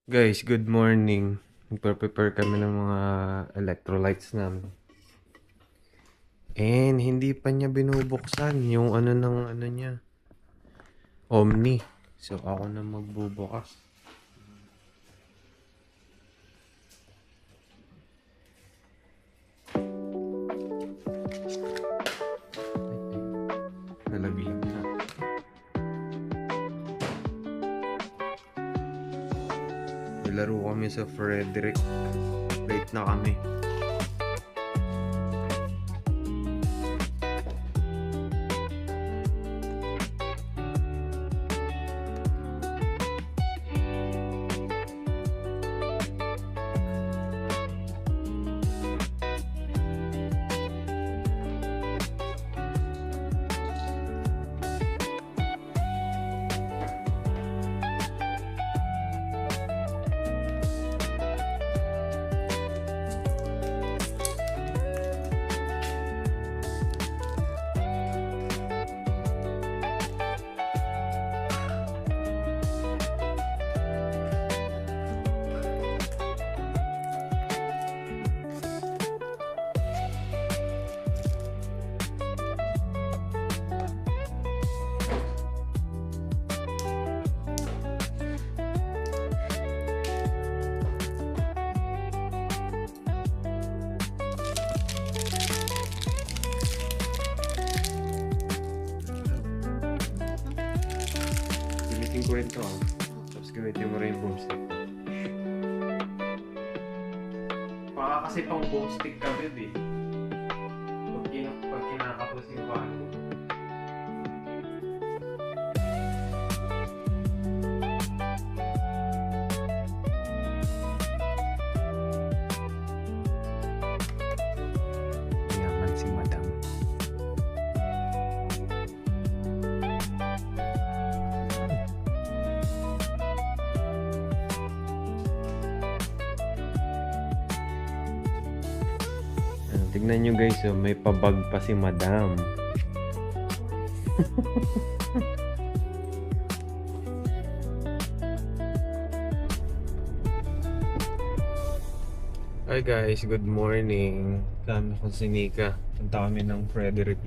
Guys, good morning. Nagpe-prepare kami ng mga electrolytes namin. And hindi pa niya binubuksan yung ano ng ano niya, Omni. So ako na magbubukas. Nalaglag na. Nilaro kami sa Frederick. Late na kami. Gamitin ko rin to. Tapos gamitin mo rin yung boomstick. Baka kasi pang boomstick ka, babe eh. Pag kinakapos yung bago. Yaman si madam. Tignan nyo guys, oh, may pabag pa si madam. Hi guys, good morning. Kami ko si Nika. Punta kami ng Frederick.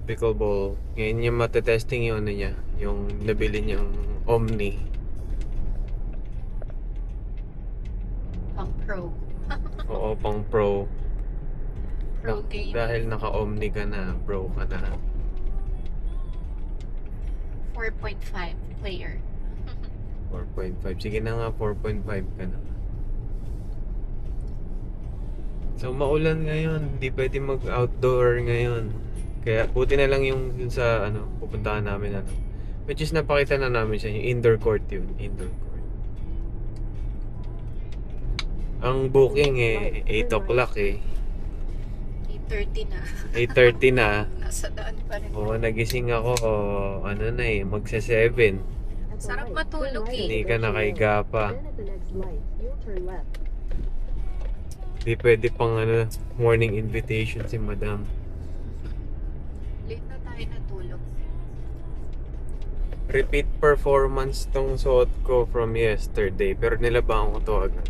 Pickleball. Ngayon niya matetesting yung ano niya, yung nabili niyang Omni. Pang pro. Oo, pang pro. Pro game. Dahil naka-Omni ka na, pro ka na. 4.5 player. 4.5. Sige na nga, 4.5 ka na. So, maulan ngayon. Hindi pwede mag-outdoor ngayon. Kaya, buti na lang yung sa, ano, pupuntahan namin, ano. Which is, napakita na namin siya, yung indoor court yun. Indoor court. Ang booking eh, 8 o'clock eh. 8:30 na. 8:30 na. Nasa daan pa rin. Oo, nagising ako, ano na eh, magsa-7. Sarap matulog eh. Hindi ka nakahiga pa. Hindi pwede pang ano, morning invitation si madam. Late na tayo natulog. Repeat performance tong suot ko from yesterday, pero nilabang ko to agad.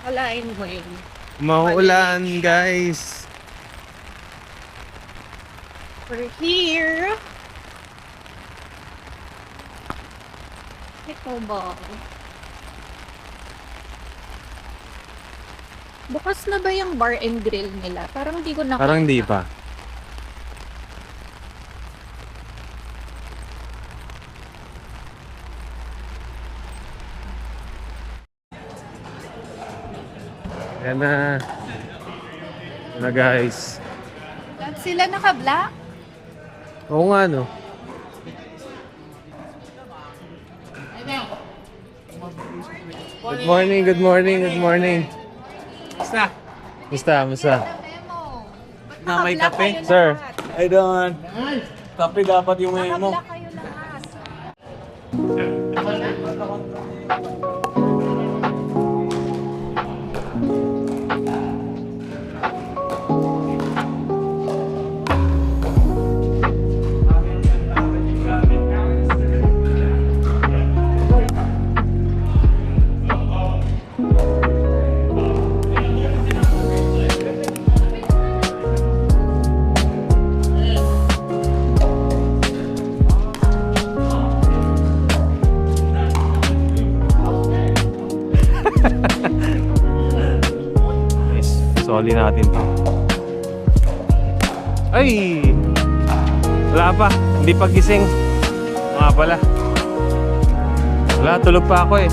Walain mo yun. Maulan guys! We're here. Ito ba? Bukas na ba yung bar and grill nila? Parang di ko nakita. Parang di pa. Yan na guys. Lahat sila naka-black? Oo nga no. Good morning, good morning, good morning. Basta, Musta? Memo. Ba't Na may naka-black kape? kayo Sir. lahat? I don't. Kape dapat yung memo. Naka-black kayo lahat. Rolly natin to. Ay! Wala pa. Hindi pa gising. Nga pala. Wala, tulog pa ako eh.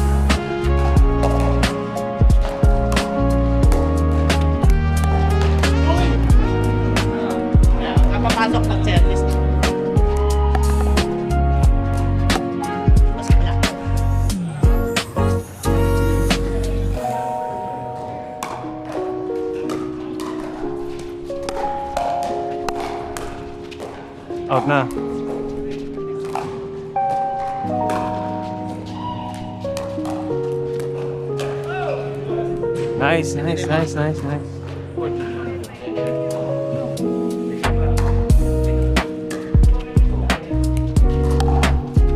Kapapasok ng checklist. Mas wala. Out na. Nice.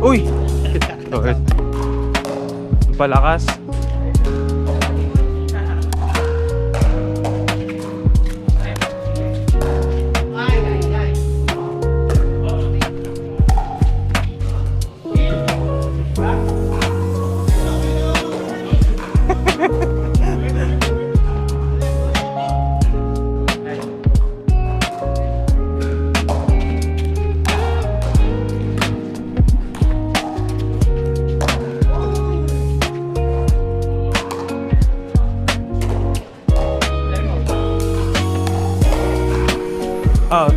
Uy! Okay. Ang palakas. Out.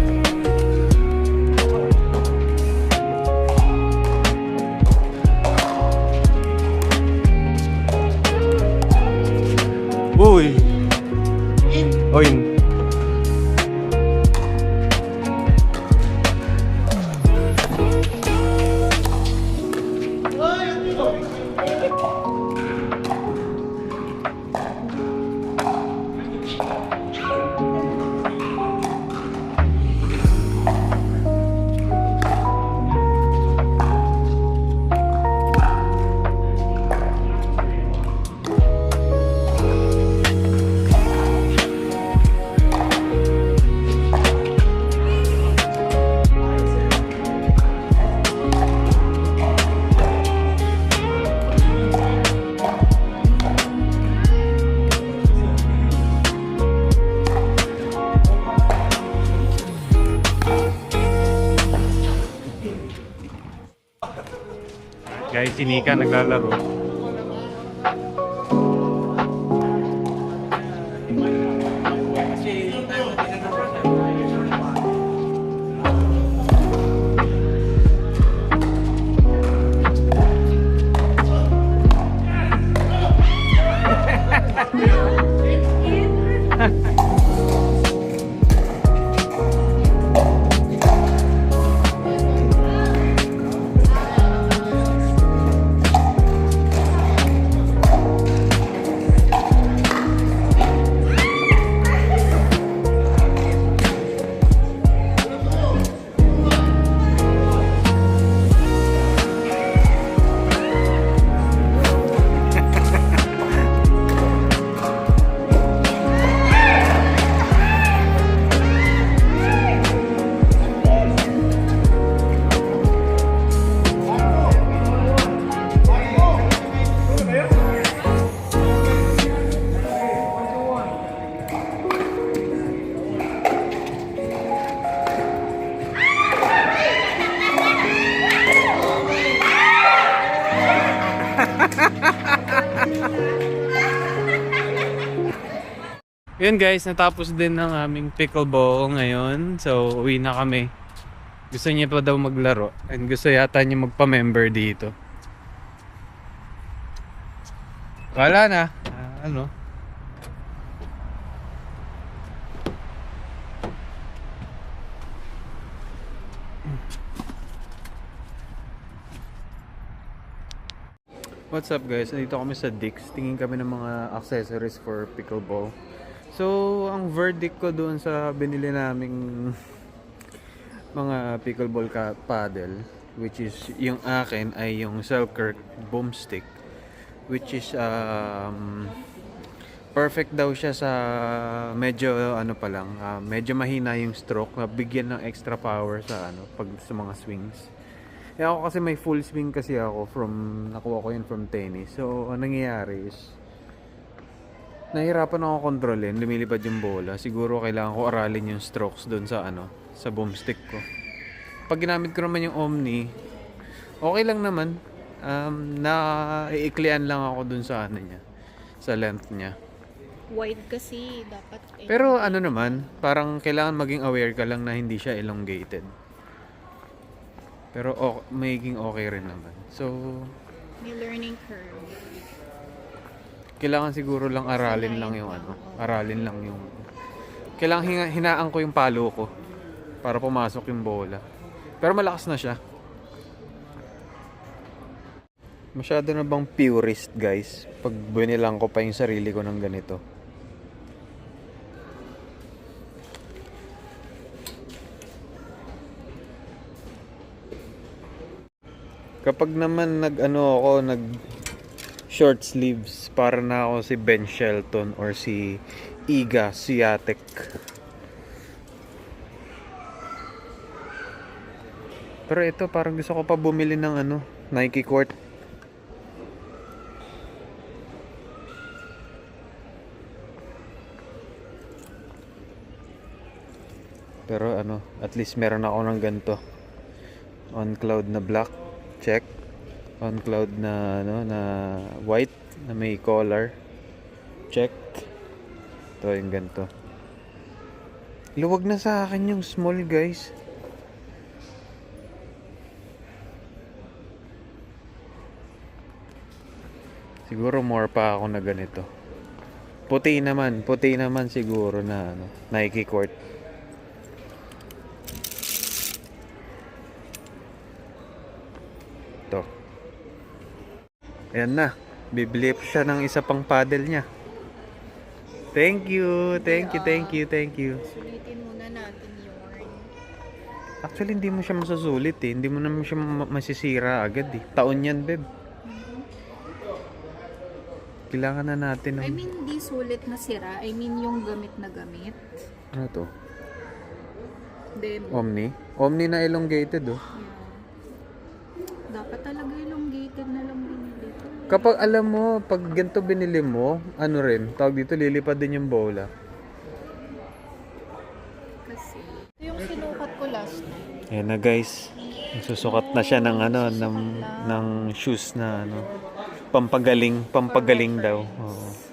Uy. Oin. Guys, si Nika naglalaro. Yun guys, natapos din ng aming pickleball ngayon. So, uwi na kami. Gusto niya pa daw maglaro. And gusto yata niya magpa-member dito. Wala na. Ano? What's up guys? Nandito kami sa Dick's. Tingin kami ng mga accessories for pickleball. So, ang verdict ko doon sa binili naming mga pickleball paddle, which is yung akin ay yung Selkirk Boomstick, which is perfect daw siya sa medyo ano pa lang, medyo mahina yung stroke, bigyan ng extra power sa pag sa mga swings. Ako kasi may full swing kasi ako nakuha ko yun from tennis. So, ang nangyayari is Nahirapan ako kontrolin, lumilipad yung bola. Siguro kailangan ko aralin yung strokes doon sa sa boomstick ko. Pag ginamit ko naman yung Omni, okay lang naman. Naiiklian lang ako doon sa niya, sa length niya. Wide kasi, dapat. Pero ano naman, parang kailangan maging aware ka lang na hindi siya elongated. Pero magiging okay rin naman. So, May learning curve. kailangan siguro lang aralin lang yung aralin lang yung kailangan hinaan ko yung palo ko para pumasok yung bola. Pero malakas na siya. Masyado na bang purist, guys? Pag binilang ko pa yung sarili ko ng ganito. Kapag naman nag short sleeves, para na ako si Ben Shelton or si Iga Swiatek. Pero ito parang gusto ko pa bumili ng Nike Court. Pero at least meron ako ng ganito. On cloud na black, check. On cloud na na white na may collar, check. Ito yung ganito. Luwag na sa akin yung small, guys. Siguro more pa ako na ganito. Puti naman siguro na Nike Court. Ito. Ayan na. Bibili siya ng isa pang paddle niya. Thank you. Sulitin muna natin yarn. Actually, hindi mo siya masusulit eh. Hindi mo naman siya masisira agad eh. Taon yan, babe. Kailangan na natin I mean, di sulit na sira. I mean, yung gamit na gamit. Ano to? Demo. Omni? Omni na elongated oh. Yeah. Dapat talaga elongated na lang binili ko. Kapag alam mo, pag ganito binili mo, tawag dito, lilipad din yung bola. Kasi, ito yung sinukat ko last time. Ayan na guys. Susukat na siya ng ng shoes na pampagaling daw. Oo.